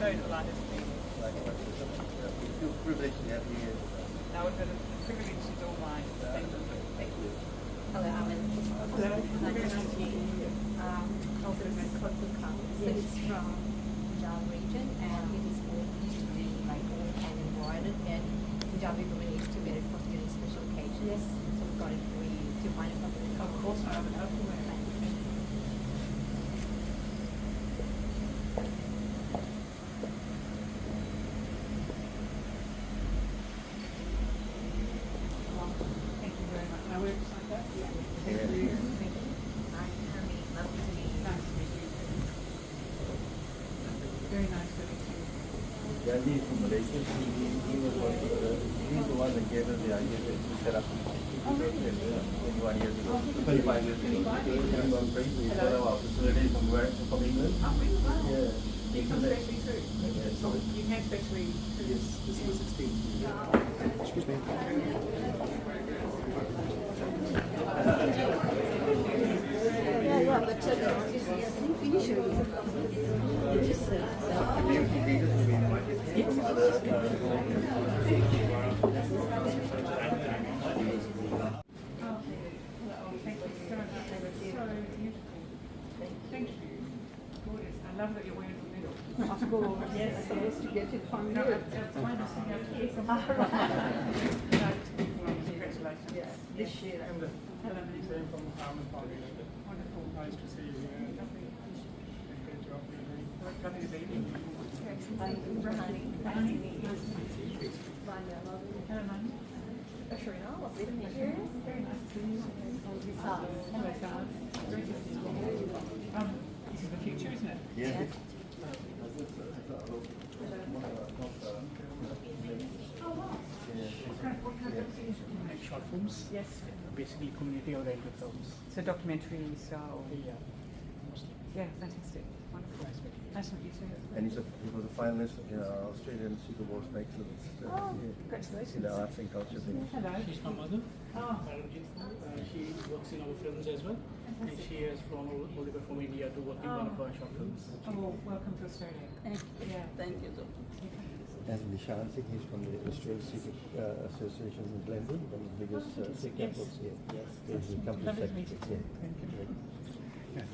enjoyed a lot of things. Likewise. We feel privileged to have you here. Now it's a privilege is all mine. Thank you. Thank you. Hello, Alan. Hello. Nice to meet you. Also, this is Kotuka. It's from Vichar region, and it is used to be like all and embroidered, and Punjabi women used to wear it for very special occasions. Yes. So we got it for you to find a couple of Of course, I have an open way. Thank you very much. Now we're just like that? Yeah. Thank you. Thank you. Hi, Hermie. Lovely to meet you. Nice to meet you. Very nice to meet you. Gandhi is from Malaysia. He was one of he's the one that gave us the idea to set up 21 years ago, 25 years ago. We set up our facility from England. Oh, really? Wow. Yeah. You come specially through? Yeah, so You came specially through? yes, this is the 16th. Excuse me. Yeah, but finish it. Just Thank you so much. They were so beautiful. Thank you. Gorgeous. I love that you're wearing the middle. of course, yes, supposed to get it from No, you. it's fine. I think I'll take some. Congratulations. Yeah, this year. Hello, Same from Wonderful. Nice to see you. Lovely. Great job. Lovely to meet you. Rahani. Nice to meet you. Vanya, lovely. Hello, Mum. Sharina, lovely to meet you. Very nice to see you. Hello, Sal. Great to see you. This is the future, isn't it? Yeah. Make short films. Yes. Basically community-oriented films. So documentary style. Yeah. Yeah, fantastic. Wonderful. Nice to meet you too. And he was a finalist in our Australian Super Bowl for excellence. Congratulations. In the arts and culture thing. Hello. She's my mother. Oh. She works in our films as well. And she has flown all the way from India to work in one of our short films. Oh, welcome to Australia. Thank you. Yeah. Thank you. And Nishan Sikh, he's from the Australian Sikh Association in Glenwood, one of the biggest Sikh temples here. Yes. He's the company Lovely to meet you. secretary. Thank you.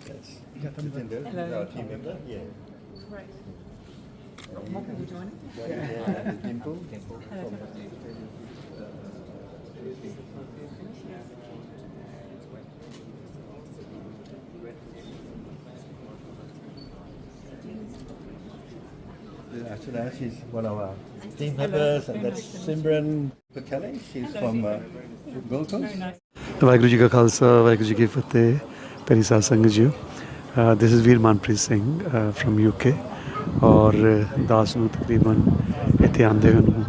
That's Jatinder, he's Hello. our team member. Yeah. Great. And More people joining? Yeah. Dimple. From Archana, she's one of our team members, and that's Simran Patele. She's from Gold Coast. Very nice. Waheguru ji ਕਾ ਖਾਲਸਾ ਵਾਹਿਗੁਰੂ ਜੀ ਕੀ ਫਤਿਹ ਪਿਆਰੀ ਸਾਧ ਸੰਗਤ ਜੀ this is ਵੀਰ Manpreet Singh from UK ਔਰ ਦਾਸ ਨੂੰ ਤਕਰੀਬਨ ਇੱਥੇ ਆਉਂਦੇ ਹੋਏ ਨੂੰ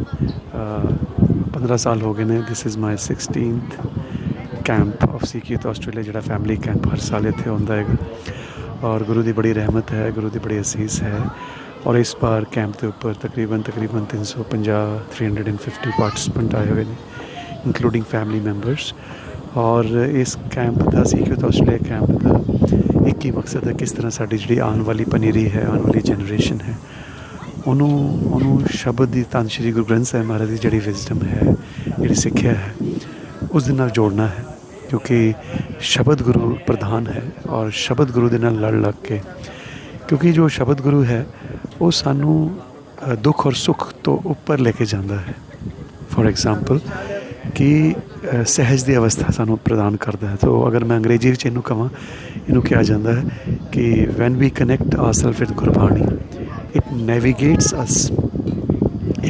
15 ਸਾਲ ਹੋ ਗਏ ਨੇ this is my 16th camp of Sikh youth Australia ਜਿਹੜਾ ਫੈਮਿਲੀ ਕੈਂਪ ਹਰ ਸਾਲ ਇੱਥੇ ਆਉਂਦਾ ਹੈਗਾ ਔਰ ਗੁਰੂ ਦੀ ਬੜੀ ਰਹਿਮਤ ਹੈ ਗੁਰੂ ਦੀ ਬੜੀ ਅਸੀਸ ਹੈ ਔਰ ਇਸ ਵਾਰ ਕੈਂਪ ਦੇ ਉੱਪਰ ਤਕਰੀਬਨ 350 350 ਪਾਰਟਿਸਪੈਂਟ ਆਏ ਹੋਏ ਨੇ ਇੰਕਲੂਡਿੰਗ ਫੈਮਿਲੀ ਮੈਂਬਰਸ ਔਰ ਇਸ ਕੈਂਪ ਦਾ ਸਿੱਖ ਯੂਥ ਆਸਟ੍ਰੇਲੀਆ ਕੈਂਪ ਦਾ ਇੱਕ ਹੀ ਮਕਸਦ ਹੈ ਕਿਸ ਤਰ੍ਹਾਂ ਸਾਡੀ ਜਿਹੜੀ ਆਉਣ ਵਾਲੀ ਪਨੀਰੀ ਹੈ ਆਉਣ ਵਾਲੀ ਜਨਰੇਸ਼ਨ ਹੈ ਉਹਨੂੰ ਸ਼ਬਦ ਦੀ ਧੰਨ ਸ਼੍ਰੀ ਗੁਰੂ ਗ੍ਰੰਥ ਸਾਹਿਬ ਮਹਾਰਾਜ ਦੀ ਜਿਹੜੀ ਵਿਜ਼ਡਮ ਹੈ ਜਿਹੜੀ ਸਿੱਖਿਆ ਹੈ ਉਸ ਦੇ ਨਾਲ ਜੋੜਨਾ ਹੈ ਕਿਉਂਕਿ ਸ਼ਬਦ ਗੁਰੂ ਪ੍ਰਧਾਨ ਹੈ ਔਰ ਸ਼ਬਦ ਗੁਰੂ ਦੇ ਨਾਲ ਲੜ ਲੱਗ ਕੇ ਕਿਉਂਕਿ ਜੋ ਸ਼ਬਦ ਗੁਰੂ ਹੈ ਉਹ ਸਾਨੂੰ ਦੁੱਖ ਔਰ ਸੁੱਖ ਤੋਂ ਉੱਪਰ ਲੈ ਕੇ ਜਾਂਦਾ ਹੈ ਫॉर एग्जांपल कि सहज ਦੀ ਅਵਸਥਾ ਸਾਨੂੰ ਪ੍ਰਦਾਨ ਕਰਦਾ ਹੈ तो अगर मैं अंग्रेजी ਵਿੱਚ ਇਹਨੂੰ ਕਹਾਂ ਇਹਨੂੰ ਕਿਹਾ ਜਾਂਦਾ ਹੈ कि when we connect ourselves with Gurbani it navigates us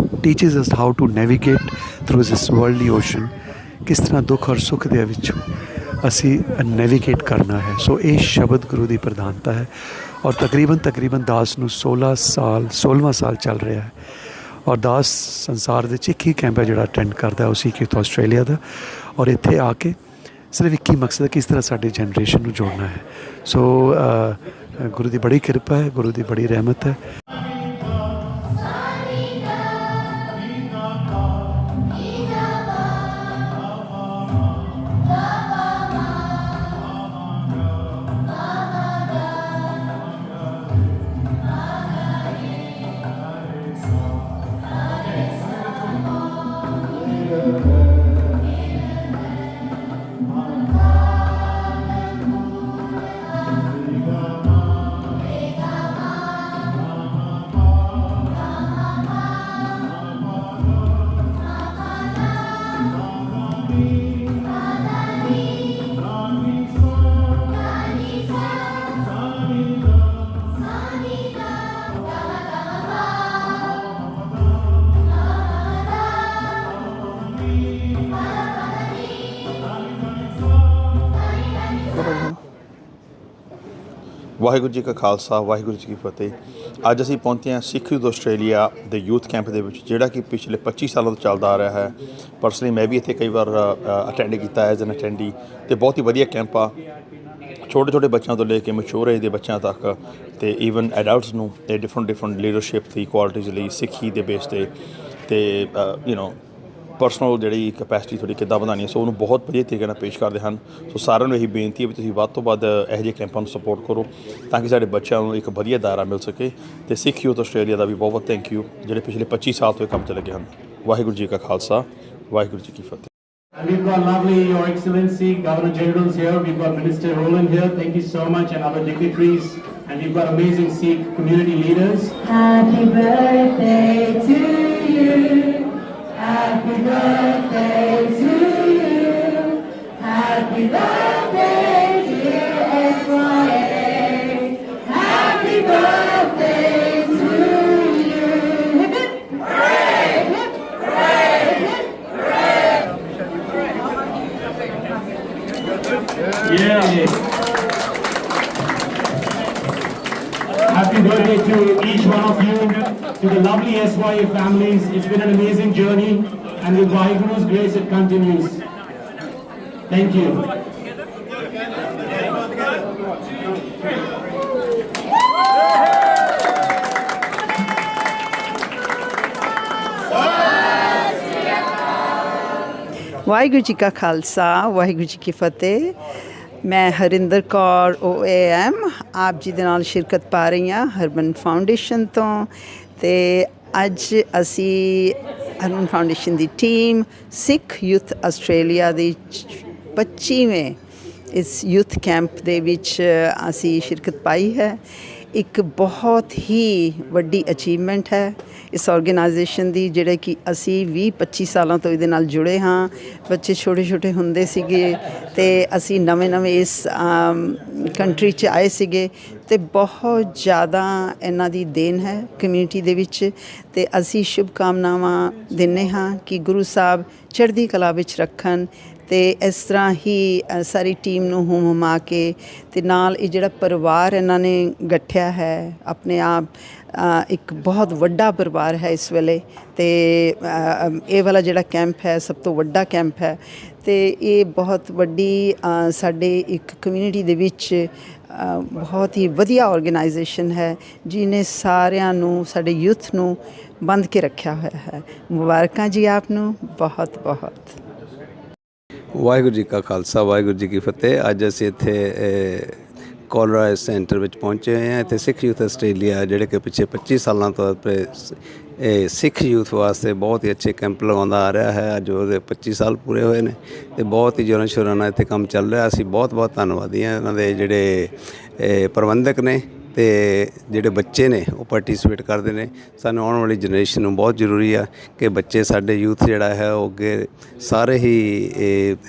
it teaches us how to navigate through this worldly ocean ਕਿਸ ਤਰ੍ਹਾਂ ਦੁੱਖ ਔਰ ਸੁੱਖ ਦੇ ਵਿੱਚੋਂ ਅਸੀਂ ਨੈਵੀਗੇਟ ਕਰਨਾ ਹੈ ਸੋ ਇਹ ਸ਼ਬਦ ਗੁਰੂ ਦੀ ਪ੍ਰਧਾਨਤਾ ਹੈ ਔਰ ਤਕਰੀਬਨ ਦਾਸ ਨੂੰ 16ਵਾਂ ਸਾਲ ਚੱਲ ਰਿਹਾ ਹੈ ਔਰ ਦਾਸ ਸੰਸਾਰ ਦੇ ਵਿੱਚ ਇੱਕ ਹੀ ਕੈਂਪ ਹੈ ਜਿਹੜਾ ਅਟੈਂਡ ਕਰਦਾ ਉਹ ਸਿੱਖ ਯੂਥ ਆਸਟ੍ਰੇਲੀਆ ਦਾ ਔਰ ਇੱਥੇ ਆ ਕੇ ਸਿਰਫ ਇੱਕ ਹੀ ਮਕਸਦ ਹੈ ਕਿਸ ਤਰ੍ਹਾਂ ਸਾਡੀ ਜਨਰੇਸ਼ਨ ਨੂੰ ਜੋੜਨਾ ਹੈ ਸੋ ਗੁਰੂ ਦੀ ਬੜੀ ਕਿਰਪਾ ਹੈ ਗੁਰੂ ਦੀ ਬੜੀ ਰਹਿਮਤ ਹੈ ਵਾਹਿਗੁਰੂ ਜੀ ਕਾ ਖਾਲਸਾ ਵਾਹਿਗੁਰੂ ਜੀ ਕੀ ਫਤਿਹ। ਅੱਜ ਅਸੀਂ ਪਹੁੰਚੇ ਹਾਂ ਸਿੱਖ ਯੂਥ ਆਸਟ੍ਰੇਲੀਆ ਦੇ ਯੂਥ ਕੈਂਪ ਦੇ ਵਿੱਚ, ਜਿਹੜਾ ਕਿ ਪਿਛਲੇ 25 ਸਾਲਾਂ ਤੋਂ ਚੱਲਦਾ ਆ ਰਿਹਾ ਹੈ। ਪਰਸਨਲੀ ਮੈਂ ਵੀ ਇੱਥੇ ਕਈ ਵਾਰ ਅਟੈਂਡ ਕੀਤਾ ਐਜ਼ ਐਨ ਅਟੈਂਡੀ, ਅਤੇ ਬਹੁਤ ਹੀ ਵਧੀਆ ਕੈਂਪ ਆ। ਛੋਟੇ ਛੋਟੇ ਬੱਚਿਆਂ ਤੋਂ ਲੈ ਕੇ ਮੈਚੁਰ ਏਜ ਦੇ ਬੱਚਿਆਂ ਤੱਕ, ਅਤੇ ਈਵਨ ਐਡਲਟਸ ਨੂੰ ਇਹ ਡਿਫਰੈਂਟ ਲੀਡਰਸ਼ਿਪ ਦੀ ਕੁਆਲਿਟੀਜ਼ ਲਈ ਸਿੱਖੀ ਦੇ ਬੇਸ 'ਤੇ ਅਤੇ ਪਰਸਨਲ ਜਿਹੜੀ ਕੈਪੈਸਿਟੀ ਥੋੜ੍ਹੀ ਕਿੱਦਾਂ ਵਧਾਉਣੀ ਹੈ, ਸੋ ਉਹਨੂੰ ਬਹੁਤ ਵਧੀਆ ਤਰੀਕੇ ਨਾਲ ਪੇਸ਼ ਕਰਦੇ ਹਨ। ਸੋ ਸਾਰਿਆਂ ਨੂੰ ਇਹੀ ਬੇਨਤੀ ਹੈ ਵੀ ਤੁਸੀਂ ਵੱਧ ਤੋਂ ਵੱਧ ਇਹੋ ਜਿਹੇ ਕੈਂਪਾਂ ਨੂੰ ਸਪੋਰਟ ਕਰੋ, ਤਾਂ ਕਿ ਸਾਡੇ ਬੱਚਿਆਂ ਨੂੰ ਇੱਕ ਵਧੀਆ ਦਾਇਰਾ ਮਿਲ ਸਕੇ। ਅਤੇ ਸਿੱਖ ਯੂਥ ਆਸਟ੍ਰੇਲੀਆ ਦਾ ਵੀ ਬਹੁਤ ਬਹੁਤ ਥੈਂਕ ਯੂ, ਜਿਹੜੇ ਪਿਛਲੇ 25 ਸਾਲ ਤੋਂ ਇਹ ਕੰਮ 'ਚ ਲੱਗੇ ਹਨ। ਵਾਹਿਗੁਰੂ ਜੀ ਕਾ ਖਾਲਸਾ ਵਾਹਿਗੁਰੂ ਜੀ ਕੀ ਫਤਿਹ। And we've got lovely Your Excellency, Governor Generals here, we've got Minister Roland here, thank you so much, and other dignitaries, and we've got amazing Sikh community leaders. Happy birthday to you, happy birthday to you, happy birthday dear SYA, happy birthday to you. Hip hip hooray, hip hooray, hip hooray. Yeah. Happy birthday to each one of you, to the lovely SYA families. It's been an amazing journey, and with Vaheguru's grace it continues. Thank you. Waheguru ji ਕਾ ਖਾਲਸਾ ਵਾਹਿਗੁਰੂ ਜੀ ਕੀ ਫਤਿਹ। ਮੈਂ Harinder Kaur OAM ਆਪ ਜੀ ਦੇ ਨਾਲ ਸ਼ਿਰਕਤ ਪਾ ਰਹੀ ਹਾਂ ਹਰਮਨ ਫਾਊਂਡੇਸ਼ਨ ਤੋਂ। ਅਤੇ ਅੱਜ ਅਸੀਂ ਹਰਮਨ ਫਾਊਂਡੇਸ਼ਨ ਦੀ ਟੀਮ ਸਿੱਖ ਯੂਥ ਆਸਟ੍ਰੇਲੀਆ ਦੀ 25ਵੇਂ ਇਸ ਯੂਥ ਕੈਂਪ ਦੇ ਵਿੱਚ ਅਸੀਂ ਸ਼ਿਰਕਤ ਪਾਈ ਹੈ। ਇੱਕ ਬਹੁਤ ਹੀ ਵੱਡੀ ਅਚੀਵਮੈਂਟ ਹੈ ਇਸ ਆਰਗੇਨਾਈਜੇਸ਼ਨ ਦੀ, ਜਿਹੜੇ ਕਿ ਅਸੀਂ 20-25 ਸਾਲਾਂ ਤੋਂ ਇਹਦੇ ਨਾਲ ਜੁੜੇ ਹਾਂ। ਬੱਚੇ ਛੋਟੇ ਛੋਟੇ ਹੁੰਦੇ ਸੀਗੇ ਅਤੇ ਅਸੀਂ ਨਵੇਂ ਇਸ ਕੰਟਰੀ 'ਚ ਆਏ ਸੀਗੇ, ਅਤੇ ਬਹੁਤ ਜ਼ਿਆਦਾ ਇਹਨਾਂ ਦੀ ਦੇਣ ਹੈ ਕਮਿਊਨਿਟੀ ਦੇ ਵਿੱਚ। ਅਤੇ ਅਸੀਂ ਸ਼ੁਭ ਕਾਮਨਾਵਾਂ ਦਿੰਦੇ ਹਾਂ ਕਿ ਗੁਰੂ ਸਾਹਿਬ ਚੜ੍ਹਦੀ ਕਲਾ ਵਿੱਚ ਰੱਖਣ, ਅਤੇ ਇਸ ਤਰ੍ਹਾਂ ਹੀ ਸਾਰੀ ਟੀਮ ਨੂੰ ਹੁਮਾ ਕੇ, ਅਤੇ ਨਾਲ ਇਹ ਜਿਹੜਾ ਪਰਿਵਾਰ ਇਹਨਾਂ ਨੇ ਗਠਿਆ ਹੈ ਆਪਣੇ ਆਪ, ਇੱਕ ਬਹੁਤ ਵੱਡਾ ਪਰਿਵਾਰ ਹੈ ਇਸ ਵੇਲੇ। ਅਤੇ ਇਹ ਵਾਲਾ ਜਿਹੜਾ ਕੈਂਪ ਹੈ ਸਭ ਤੋਂ ਵੱਡਾ ਕੈਂਪ ਹੈ, ਅਤੇ ਇਹ ਬਹੁਤ ਵੱਡੀ ਸਾਡੇ ਇੱਕ ਕਮਿਊਨਿਟੀ ਦੇ ਵਿੱਚ ਬਹੁਤ ਹੀ ਵਧੀਆ ਆਰਗੇਨਾਈਜੇਸ਼ਨ ਹੈ, ਜਿਹਨੇ ਸਾਰਿਆਂ ਨੂੰ, ਸਾਡੇ ਯੂਥ ਨੂੰ ਬੰਨ੍ਹ ਕੇ ਰੱਖਿਆ ਹੋਇਆ ਹੈ। ਮੁਬਾਰਕਾਂ ਜੀ ਆਪ ਨੂੰ ਬਹੁਤ ਬਹੁਤ। ਵਾਹਿਗੁਰੂ ਜੀ ਕਾ ਖਾਲਸਾ ਵਾਹਿਗੁਰੂ ਜੀ ਕੀ ਫਤਿਹ। ਅੱਜ ਅਸੀਂ ਇੱਥੇ ਕੋਲਰਾ ਸੈਂਟਰ ਵਿੱਚ ਪਹੁੰਚੇ ਹੋਏ ਹਾਂ। ਇੱਥੇ ਸਿੱਖ ਯੂਥ ਆਸਟ੍ਰੇਲੀਆ, ਜਿਹੜੇ ਕਿ ਪਿੱਛੇ 25 ਸਾਲਾਂ ਤੋਂ ਇਹ ਸਿੱਖ ਯੂਥ ਵਾਸਤੇ ਬਹੁਤ ਹੀ ਅੱਛੇ ਕੈਂਪ ਲਗਾਉਂਦਾ ਆ ਰਿਹਾ ਹੈ। ਅੱਜ ਉਹਦੇ 25 ਸਾਲ ਪੂਰੇ ਹੋਏ ਨੇ, ਅਤੇ ਬਹੁਤ ਹੀ ਜੋਰਾਂ ਸ਼ੋਰਾਂ ਨਾਲ ਇੱਥੇ ਕੰਮ ਚੱਲ ਰਿਹਾ। ਅਸੀਂ ਬਹੁਤ ਬਹੁਤ ਧੰਨਵਾਦੀ ਹਾਂ ਇਹਨਾਂ ਦੇ ਜਿਹੜੇ ਪ੍ਰਬੰਧਕ ਨੇ, ਅਤੇ ਜਿਹੜੇ ਬੱਚੇ ਨੇ ਉਹ ਪਾਰਟੀਸਪੇਟ ਕਰਦੇ ਨੇ। ਸਾਨੂੰ ਆਉਣ ਵਾਲੀ ਜਨਰੇਸ਼ਨ ਨੂੰ ਬਹੁਤ ਜ਼ਰੂਰੀ ਆ ਕਿ ਬੱਚੇ, ਸਾਡੇ ਯੂਥ ਜਿਹੜਾ ਹੈ ਉਹ ਅੱਗੇ ਸਾਰੇ ਹੀ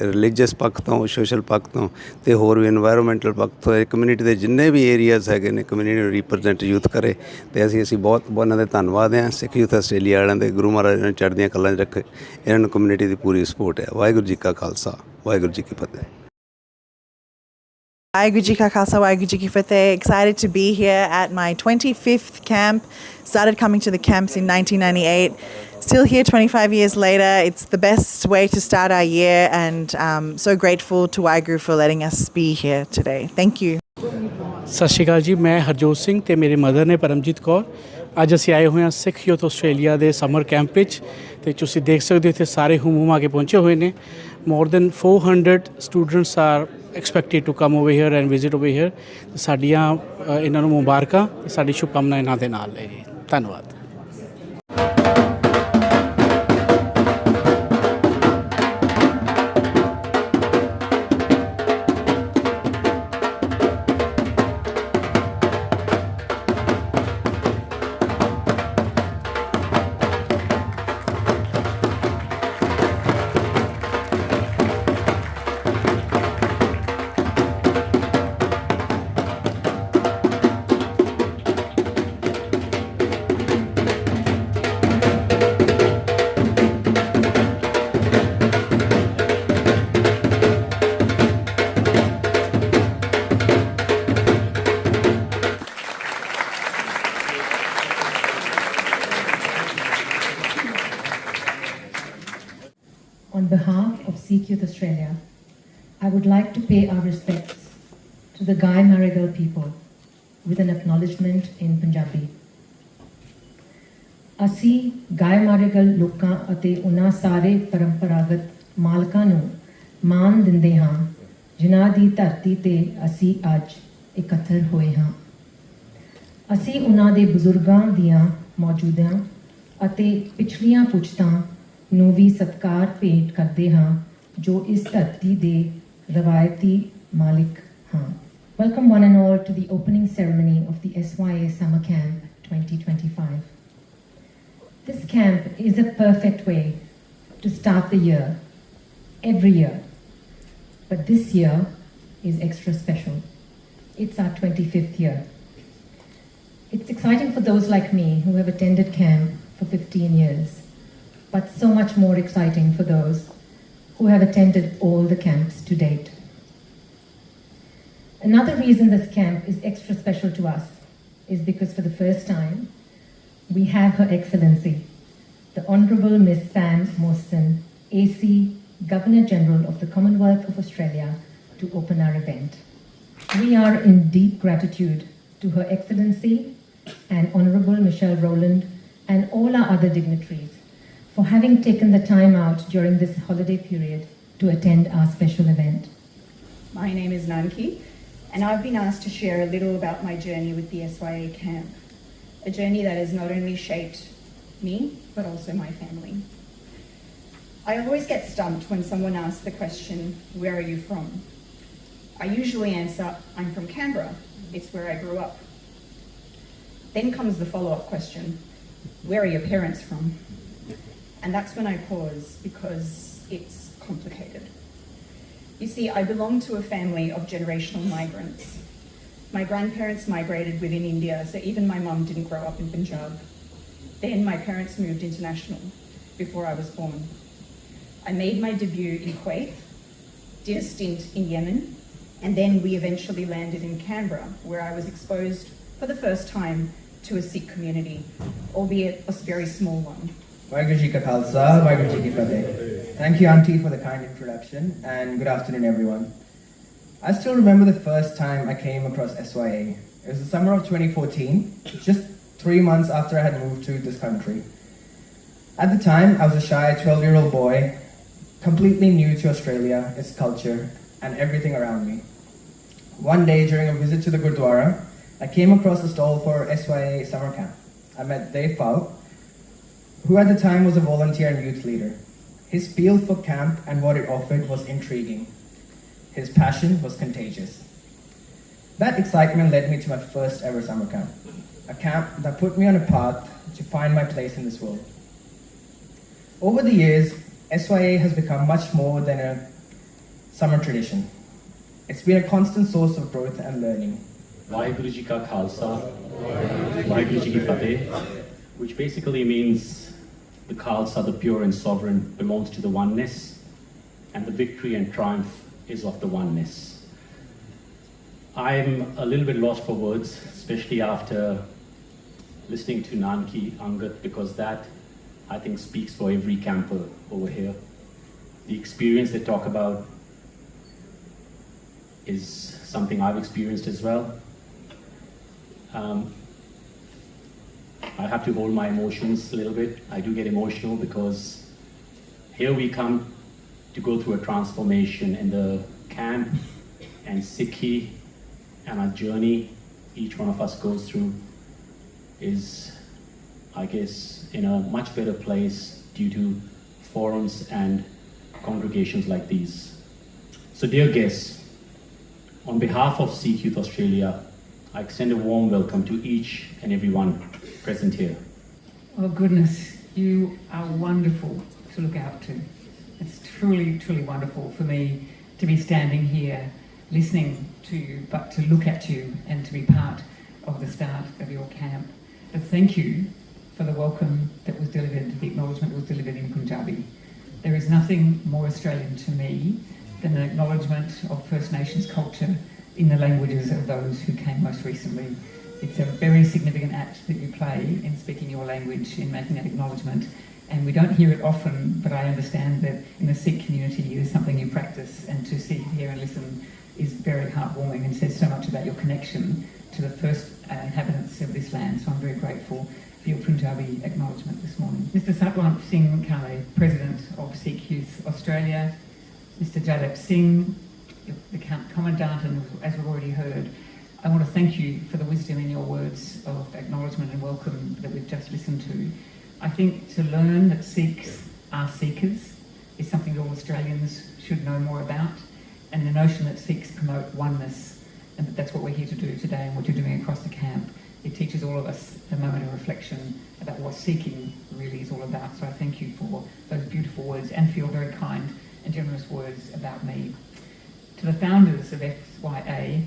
ਰਿਲੀਜੀਅਸ ਪੱਖ ਤੋਂ, ਸੋਸ਼ਲ ਪੱਖ ਤੋਂ, ਅਤੇ ਹੋਰ ਵੀ ਇਨਵਾਇਰਮੈਂਟਲ ਪੱਖ ਤੋਂ ਕਮਿਊਨਿਟੀ ਦੇ ਜਿੰਨੇ ਵੀ ਏਰੀਆਜ਼ ਹੈਗੇ ਨੇ, ਕਮਿਊਨਿਟੀ ਨੂੰ ਰੀਪ੍ਰਜੈਂਟ ਯੂਥ ਕਰੇ। ਅਤੇ ਅਸੀਂ ਬਹੁਤ ਇਹਨਾਂ ਦੇ ਧੰਨਵਾਦ ਹਾਂ ਸਿੱਖ ਯੂਥ ਆਸਟ੍ਰੇਲੀਆ ਵਾਲਿਆਂ ਦੇ। ਗੁਰੂ ਮਹਾਰਾਜ ਨੂੰ ਚੜ੍ਹਦੀਆਂ ਕਲਾਂ 'ਚ ਰੱਖੇ। ਇਹਨਾਂ ਨੂੰ ਕਮਿਊਨਿਟੀ ਦੀ ਪੂਰੀ ਸਪੋਰਟ ਹੈ। ਵਾਹਿਗੁਰੂ ਜੀ ਕਾ ਖਾਲਸਾ ਵਾਹਿਗੁਰੂ ਜੀ ਕੀ ਫਤਿਹ। Vaheguru Ji Ka Khalsa, Vaheguru Ji Ki Fateh. Excited to be here at my 25th camp. Started coming to the camps in 1998. Still here 25 years later. It's the best way to start our year, and so grateful to Vaheguru for letting us be here today. Thank you. ਸਤਿ ਸ਼੍ਰੀ ਅਕਾਲ ਜੀ, ਮੈਂ ਹਰਜੋਤ ਸਿੰਘ ਅਤੇ ਮੇਰੇ mother ਨੇ ਪਰਮਜੀਤ ਕੌਰ। ਅੱਜ ਅਸੀਂ ਆਏ ਹੋਏ ਹਾਂ ਸਿੱਖ ਯੂਥ ਆਸਟ੍ਰੇਲੀਆ ਦੇ ਸਮਰ ਕੈਂਪ ਵਿੱਚ, ਅਤੇ ਤੁਸੀਂ ਦੇਖ ਸਕਦੇ ਹੋ ਇੱਥੇ ਸਾਰੇ ਹੁਮਾ ਕੇ ਪਹੁੰਚੇ ਹੋਏ ਨੇ। More than 400 students are expected to come over here and visit over here. ਸਾਡੀਆਂ ਇਹਨਾਂ ਨੂੰ ਮੁਬਾਰਕਾਂ, ਸਾਡੀ ਸ਼ੁਭਕਾਮਨਾ ਇਹਨਾਂ ਦੇ ਨਾਲ ਹੈ ਜੀ। ਧੰਨਵਾਦ। on behalf of Sikh Youth Australia, I would like to pay our respects to the Gai Marigal people with an acknowledgement in Punjabi. ਅਸੀਂ ਗਾਇ ਮਾਰੇਗਲ ਲੋਕਾਂ ਅਤੇ ਉਹਨਾਂ ਸਾਰੇ ਪਰੰਪਰਾਗਤ ਮਾਲਕਾਂ ਨੂੰ ਮਾਣ ਦਿੰਦੇ ਹਾਂ ਜਿਨ੍ਹਾਂ ਦੀ ਧਰਤੀ ਤੇ ਅਸੀਂ ਅੱਜ ਇਕੱਤਰ ਹੋਏ ਹਾਂ। ਅਸੀਂ ਉਹਨਾਂ ਦੇ ਬਜ਼ੁਰਗਾਂ ਦੀਆਂ ਮੌਜੂਦਾ ਅਤੇ ਪਿਛਲੀਆਂ ਪੁਸ਼ਤਾਂ ਨੂੰ ਵੀ ਸਤਿਕਾਰ ਭੇਟ ਕਰਦੇ ਹਾਂ ਜੋ ਇਸ ਧਰਤੀ ਦੇ ਰਵਾਇਤੀ ਮਾਲਿਕ ਹਾਂ। Welcome one and all to the opening ceremony of the SYA Summer Camp 2025. This camp is a perfect way to start the year, every year. But this year is extra special. It's our 25th year. It's exciting for those like me who have attended camp for 15 years, but so much more exciting for those who have attended all the camps to date. Another reason this camp is extra special to us is because for the first time, we have Her Excellency, the Honourable Miss Sam Mostyn, AC, Governor-General of the Commonwealth of Australia, to open our event. We are in deep gratitude to Her Excellency and Honourable Michelle Rowland and all our other dignitaries for having taken the time out during this holiday period to attend our special event. My name is Nanki, and I've been asked to share a little about my journey with the SYA camp, a journey that has not only shaped me, but also my family. I always get stumped when someone asks the question, where are you from? I usually answer, I'm from Canberra, it's where I grew up. Then comes the follow-up question, where are your parents from? And that's when I pause, because it's complicated. You see, I belong to a family of generational migrants. My grandparents migrated within India, so even my mum didn't grow up in Punjab. Then my parents moved international before I was born. I made my debut in Kuwait, did a stint in Yemen, and then we eventually landed in Canberra, where I was exposed for the first time to a Sikh community, albeit a very small one. Waheguru Ji Ka Khalsa, Waheguru Ji Ki Fateh. Thank you, Auntie, for the kind introduction, and good afternoon, everyone. I still remember the first time I came across SYA. It was the summer of 2014, just 3 months after I had moved to this country. At the time, I was a shy 12-year-old boy, completely new to Australia, its culture, and everything around me. One day, during a visit to the Gurdwara, I came across a stall for SYA summer camp. I met Dave Pau, who at the time was a volunteer and youth leader. His appeal for camp and what it offered was intriguing. His passion was contagious. That excitement led me to my first ever summer camp, a camp that put me on a path to find my place in this world. Over the years, SYA has become much more than a summer tradition. It's been a constant source of growth and learning. Waheguru Ji Ka Khalsa, Waheguru Ji Ki Fateh, which basically means the Khalsa, the pure and sovereign, belongs to the oneness, and the victory and triumph is of the oneness. I'm a little bit lost for words, especially after listening to Nanki Angat, because that, I think, speaks for every camper over here. The experience they talk about is something I've experienced as well. I have to hold my emotions a little bit. I do get emotional because here we come to go through a transformation in the camp and Sikhi, and our journey each one of us goes through is, I guess, in a much better place due to forums and congregations like these. So dear guests, on behalf of Sikh Youth Australia, I extend a warm welcome to each and every one present here. Oh goodness, you are wonderful to look out to. It's truly, truly wonderful for me to be standing here listening to you, but to look at you and to be part of the start of your camp. But thank you for the welcome that was delivered, the acknowledgement that was delivered in Punjabi. There is nothing more Australian to me than an acknowledgement of First Nations culture in the languages of those who came most recently It's a very significant act that you play in speaking your language, in making that acknowledgement. And we don't hear it often, but I understand that in the Sikh community it is something you practice, and to sit here and listen is very heartwarming and says so much about your connection to the first inhabitants of this land. So I'm very grateful for your Punjabi acknowledgement this morning. Mr. Satwant Singh Kale, President of Sikh Youth Australia, Mr. Jadap Singh, the Commandant, and as we've already heard, I want to thank you for the wisdom in your words of acknowledgement and welcome that we've just listened to. I think to learn that Sikhs are seekers is something all Australians should know more about, and the notion that Sikhs promote oneness, and that's what we're here to do today and what you're doing across the camp. It teaches all of us a moment of reflection about what seeking really is all about. So I thank you for those beautiful words and for your very kind and generous words about me. To the founders of SYA,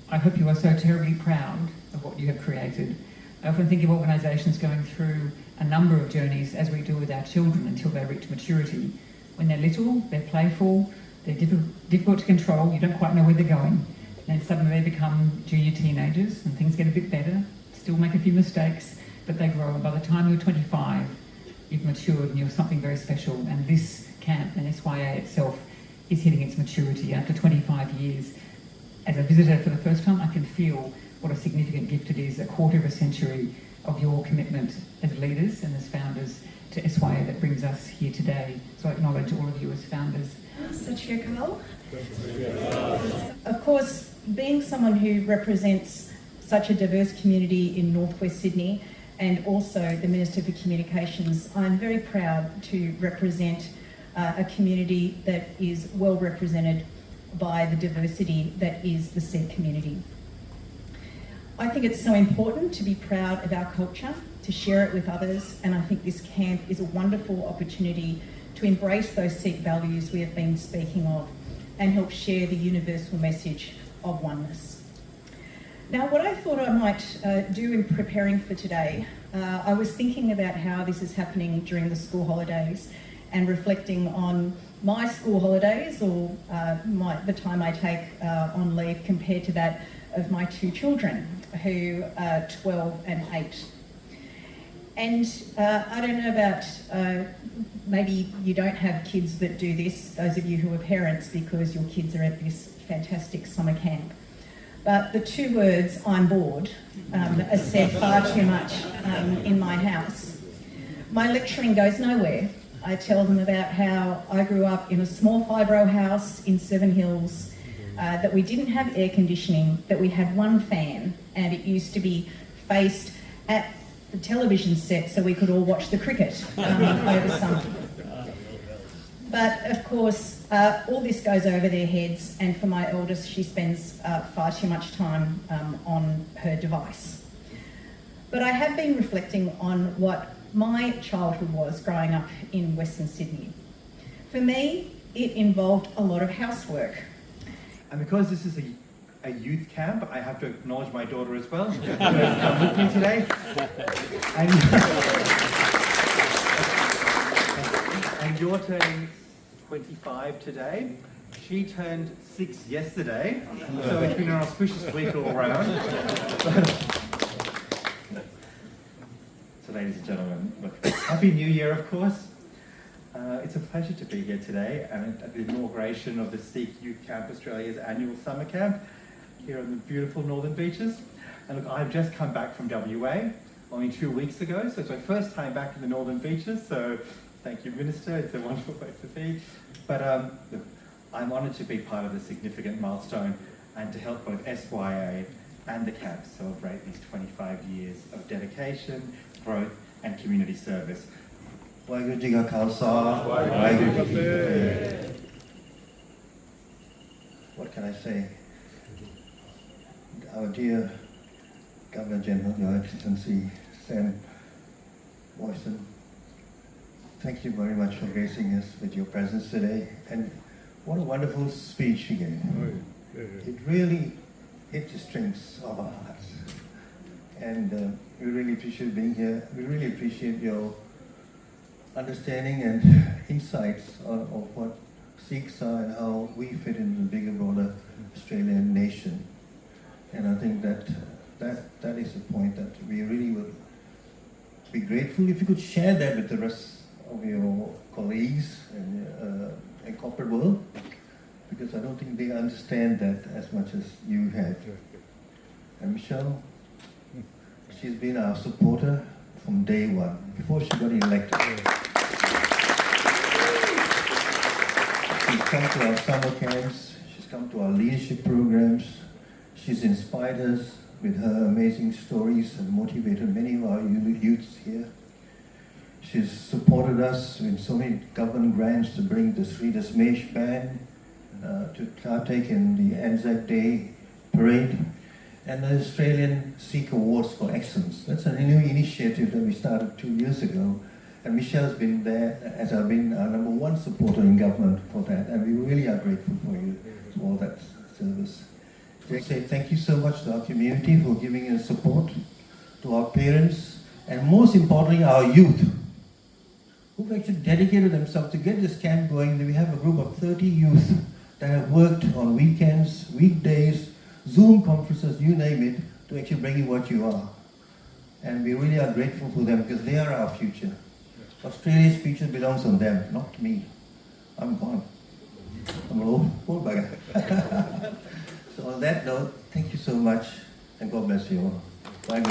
I hope you are so terribly proud of what you have created. I often think of organisations going through a number of journeys, as we do with our children, until they reach maturity. When they're little, they're playful, they're difficult to control, you don't quite know where they're going. And then suddenly they become junior teenagers and things get a bit better, still make a few mistakes, but they grow. And by the time you're 25, you've matured and you're something very special. And this camp and SYA itself is hitting its maturity after 25 years. As a visitor for the first time, I can feel what a significant gift it is, a quarter of a century of your commitment as leaders and as founders to SYA that brings us here today. So I acknowledge all of you as founders. Sanjhe. Of course, being someone who represents such a diverse community in northwest Sydney and also the Minister for Communications, I'm very proud to represent a community that is well represented by the diversity that is the Sikh community. I think it's so important to be proud of our culture, to share it with others, and I think this camp is a wonderful opportunity to embrace those Sikh values we have been speaking of and help share the universal message of oneness. Now, what I thought I might do in preparing for today, I was thinking about how this is happening during the school holidays and reflecting on my school holidays or the time I take on leave compared to that of my two children, who are 12 and 8. And I don't know about, maybe you don't have kids that do this, those of you who are parents, because your kids are at this fantastic summer camp. But the two words, I'm bored, are said far too much in my house. My lecturing goes nowhere. I tell them about how I grew up in a small fibro house in Seven Hills, that we didn't have air conditioning, that we had one fan, and it used to be faced at the television set so we could all watch the cricket over summer. But of course, all this goes over their heads, and for my eldest, she spends far too much time on her device. But I have been reflecting on what my childhood was growing up in Western Sydney. For me, it involved a lot of housework. And because this is a youth camp, I have to acknowledge my daughter as well, who has come with me today. And you're turning 25 today. She turned 6 yesterday, so it's been an auspicious week all around. So ladies and gentlemen, look, Happy New Year, of course. It's a pleasure to be here today and at the inauguration of the Sikh Youth Camp Australia's annual summer camp here on the beautiful Northern Beaches. And look, I've just come back from WA only 2 weeks ago, so it's my first time back in the Northern Beaches, so thank you, Minister, it's a wonderful place to be. But look, I'm honoured to be part of this significant milestone and to help both SYA and the camp celebrate these 25 years of dedication, growth and community service. Waheguru Ji Ka Khalsa, Waheguru Ji Ki Fateh. What can I say? Our dear Governor General, Your Excellency Sam Moyson, thank you very much for gracing us with your presence today. And what a wonderful speech you gave. It really hit the strings of our hearts. And we really appreciate being here. We really appreciate your understanding and insights of what Sikhs are and how we fit in the bigger, broader Australian nation. And I think that that is the point that we really would be grateful if you could share that with the rest of your colleagues and corporate world, because I don't think they understand that as much as you have. And Michelle, she's been our supporter from day one, before she got elected. She's come to our summer camps, she's come to our leadership programs, she's inspired us with her amazing stories and motivated many of our youths here. She's supported us with so many government grants to bring the Sri Dasmesh band to partake in the Anzac Day parade, and the Australian Sikh Awards for Excellence. That's a new initiative that we started 2 years ago, and Michelle's been there, as I've been our #1 supporter in government for that, and we really are grateful for you for all that service. I say thank you so much to our community for giving us support, to our parents, and most importantly, our youth, who've actually dedicated themselves to get this camp going. We have a group of 30 youth that have worked on weekends, weekdays, Zoom conferences, you name it, to actually bring you what you are. And we really are grateful for them because they are our future. Australia's future belongs on them, not me. I'm gone. I'm an old bugger. So on that note, thank you so much, and God bless you all. Bye.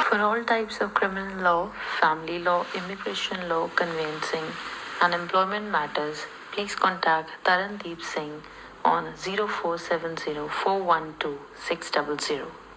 For all types of criminal law, family law, immigration law, conveyancing, and employment matters, please contact Tarandeep Singh on 0470 412 600.